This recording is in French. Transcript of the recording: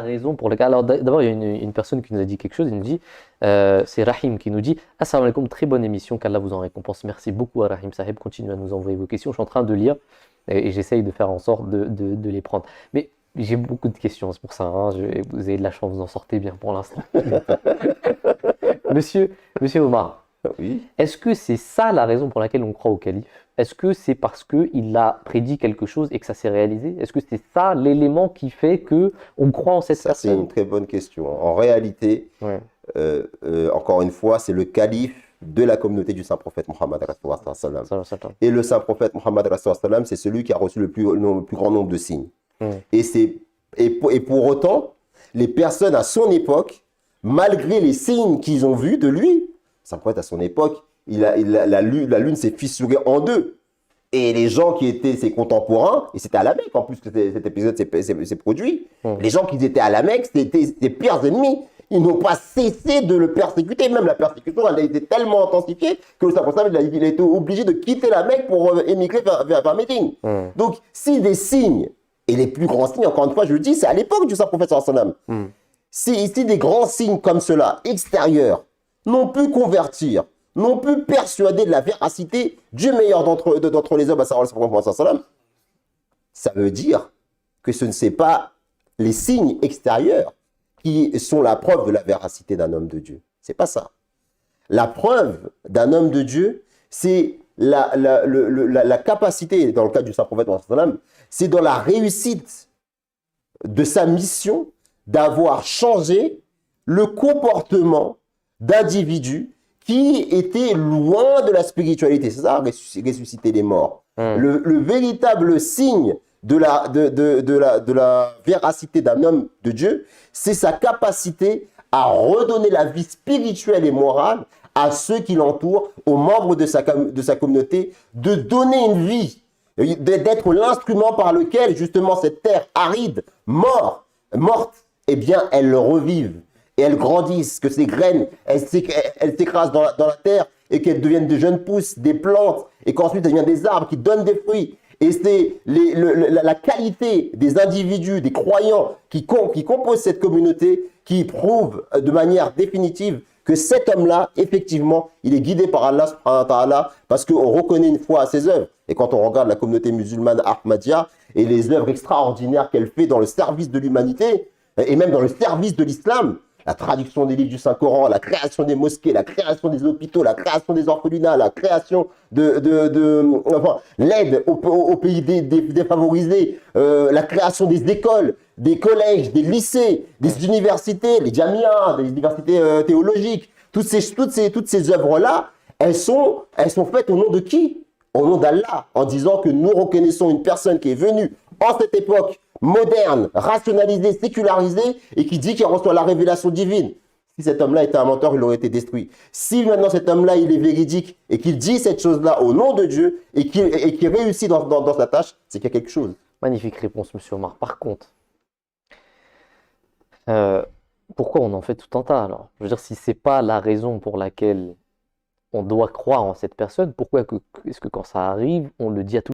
raison pour laquelle. Alors d'abord, il y a une personne qui nous a dit quelque chose. Il nous dit, c'est Rahim qui nous dit, Assalamu alaikum, très bonne émission, qu'Allah vous en récompense. Merci beaucoup à Rahim Sahib. Continuez à nous envoyer vos questions. Je suis en train de lire et j'essaye de faire en sorte de les prendre. Mais j'ai beaucoup de questions, c'est pour ça. Hein, vous avez de la chance, vous en sortez bien pour l'instant. Monsieur Omar, Oui. est-ce que c'est ça la raison pour laquelle on croit au calife? Est-ce que c'est parce qu'il a prédit quelque chose et que ça s'est réalisé? Est-ce que c'est ça l'élément qui fait que on croit en cette Ça, c'est personne? une très bonne question. En réalité, Ouais. encore une fois, c'est le calife de la communauté du Saint-Prophète Mohammed. Ça. Et le Saint-Prophète Mohammed, c'est celui qui a reçu le plus grand nombre de signes. Ouais. Et pour autant, les personnes à son époque, malgré les signes qu'ils ont vus de lui, Saint-Prophète à son époque, la lune s'est fissurée en deux. Et les gens qui étaient ses contemporains, et c'était à la Mecque en plus que cet épisode s'est produit, les gens qui étaient à la Mecque, c'était ses pires ennemis. Ils n'ont pas cessé de le persécuter. Même la persécution, elle a été tellement intensifiée que le Saint-Prophète, il a été obligé de quitter la Mecque pour émigrer vers Médine. Donc, si des signes, et les plus grands signes, encore une fois, je le dis, c'est à l'époque du Saint-Prophète sallam. Si des grands signes comme cela, extérieurs, n'ont pu convertir, n'ont pu persuader de la véracité du meilleur d'entre les hommes, à savoir le Saint-Prophète sallam, ça veut dire que ce ne sont pas les signes extérieurs qui sont la preuve de la véracité d'un homme de Dieu. C'est pas ça. La preuve d'un homme de Dieu, c'est la capacité, dans le cas du Saint-Prophète, c'est dans la réussite de sa mission d'avoir changé le comportement d'individus qui étaient loin de la spiritualité. C'est ça, ressusciter les morts. Le véritable signe de la véracité d'un homme de Dieu, c'est sa capacité à redonner la vie spirituelle et morale à ceux qui l'entourent, aux membres de sa communauté, de donner une vie, d'être l'instrument par lequel, justement, cette terre aride, morte, eh bien, elles revivent et elles grandissent, que ces graines, elles s'écrasent dans la terre et qu'elles deviennent de jeunes pousses, des plantes, et qu'ensuite elles deviennent des arbres qui donnent des fruits. Et c'est la qualité des individus, des croyants qui composent cette communauté qui prouve de manière définitive que cet homme-là, effectivement, il est guidé par Allah subhanahu wa ta'ala parce qu'on reconnaît une foi à ses œuvres. Et quand on regarde la communauté musulmane Ahmadiyya et les œuvres extraordinaires qu'elle fait dans le service de l'humanité et même dans le service de l'islam, la traduction des livres du Saint-Coran, la création des mosquées, la création des hôpitaux, la création des orphelinats, la création l'aide aux pays défavorisés, la création des écoles, des collèges, des lycées, des universités, les jamias, des universités théologiques. Toutes ces œuvres-là, elles sont faites au nom de qui? Au nom d'Allah, en disant que nous reconnaissons une personne qui est venue en cette époque moderne, rationalisé, sécularisé, et qui dit qu'il reçoit la révélation divine. Si cet homme-là était un menteur, il aurait été détruit. Si maintenant cet homme-là, il est véridique, et qu'il dit cette chose-là au nom de Dieu, et qu'il réussit dans sa tâche, c'est qu'il y a quelque chose. Magnifique réponse, monsieur Omar. Par contre, pourquoi on en fait tout un tas alors? Je veux dire, si c'est pas la raison pour laquelle on doit croire en cette personne, pourquoi est-ce que quand ça arrive, on le dit à tout